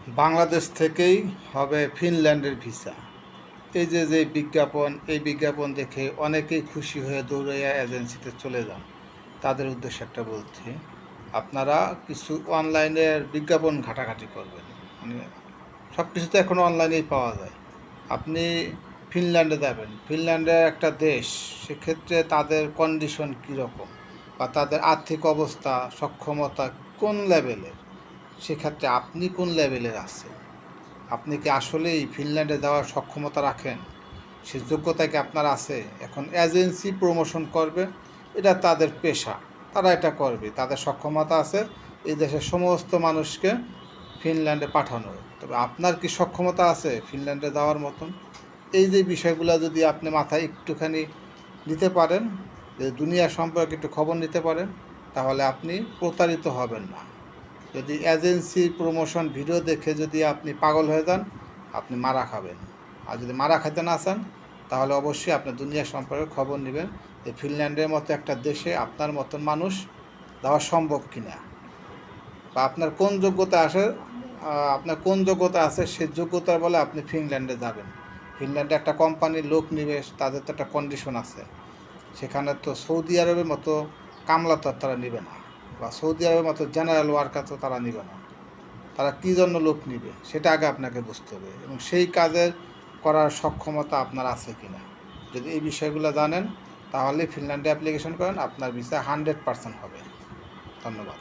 বাংলাদেশ থেকেই হবে ফিনল্যান্ডের ভিসা। এই যে বিজ্ঞাপন, এই বিজ্ঞাপন দেখে অনেকেই খুশি হয়ে দৌড়াইয়া এজেন্সিতে চলে যান। তাদের উদ্দেশ্যে একটা বলছি, আপনারা কিছু অনলাইনের বিজ্ঞাপন ঘাটাঘাটি করবেন। মানে সব কিছু তো এখন অনলাইনেই পাওয়া যায়। আপনি ফিনল্যান্ডে যাবেন, ফিনল্যান্ডে একটা দেশ, সেক্ষেত্রে তাদের কন্ডিশন কীরকম বা তাদের আর্থিক অবস্থা, সক্ষমতা কোন লেভেলের, সেক্ষেত্রে আপনি কোন লেভেলের আছেন, আপনি কি আসলেই ফিনল্যান্ডে যাওয়ার সক্ষমতা রাখেন, সে যোগ্যতা কি আপনার আছে। এখন এজেন্সি প্রমোশন করবে, এটা তাদের পেশা, তারা এটা করবে, তাদের সক্ষমতা আছে এই দেশের সমস্ত মানুষকে ফিনল্যান্ডে পাঠানোর। তবে আপনার কি সক্ষমতা আছে ফিনল্যান্ডে যাওয়ার মতন? এই যে বিষয়গুলো যদি আপনি মাথায় একটুখানি নিতে পারেন, যে দুনিয়া সম্পর্কে একটু খবর নিতে পারেন, তাহলে আপনি প্রতারিত হবেন না। যদি এজেন্সি প্রমোশন ভিডিও দেখে যদি আপনি পাগল হয়ে যান, আপনি মারা খাবেন। আর যদি মারা খেতে না চান, তাহলে অবশ্যই আপনি দুনিয়া সম্পর্কে খবর নেবেন যে ফিনল্যান্ডের মতো একটা দেশে আপনার মতন মানুষ যাওয়া সম্ভব কিনা, বা আপনার কোন যোগ্যতা আসে, আপনার কোন যোগ্যতা আছে সেই যোগ্যতার বলে আপনি ফিনল্যান্ডে যাবেন। ফিনল্যান্ডে একটা কোম্পানির লোক নিবে, তাদের তো একটা কন্ডিশন আছে। সেখানে তো সৌদি আরবের মতো কামলা তো তারা নেবে না, বা সৌদি আরবের মতো জেনারেল ওয়ার্কার তো তারা নেবে না। তারা কী জন্য লোক নেবে সেটা আগে আপনাকে বুঝতে হবে, এবং সেই কাজের করার সক্ষমতা আপনার আছে কি না। যদি এই বিষয়গুলো জানেন, তাহলে ফিনল্যান্ডে অ্যাপ্লিকেশন করেন, আপনার ভিসা 100% হবে। ধন্যবাদ।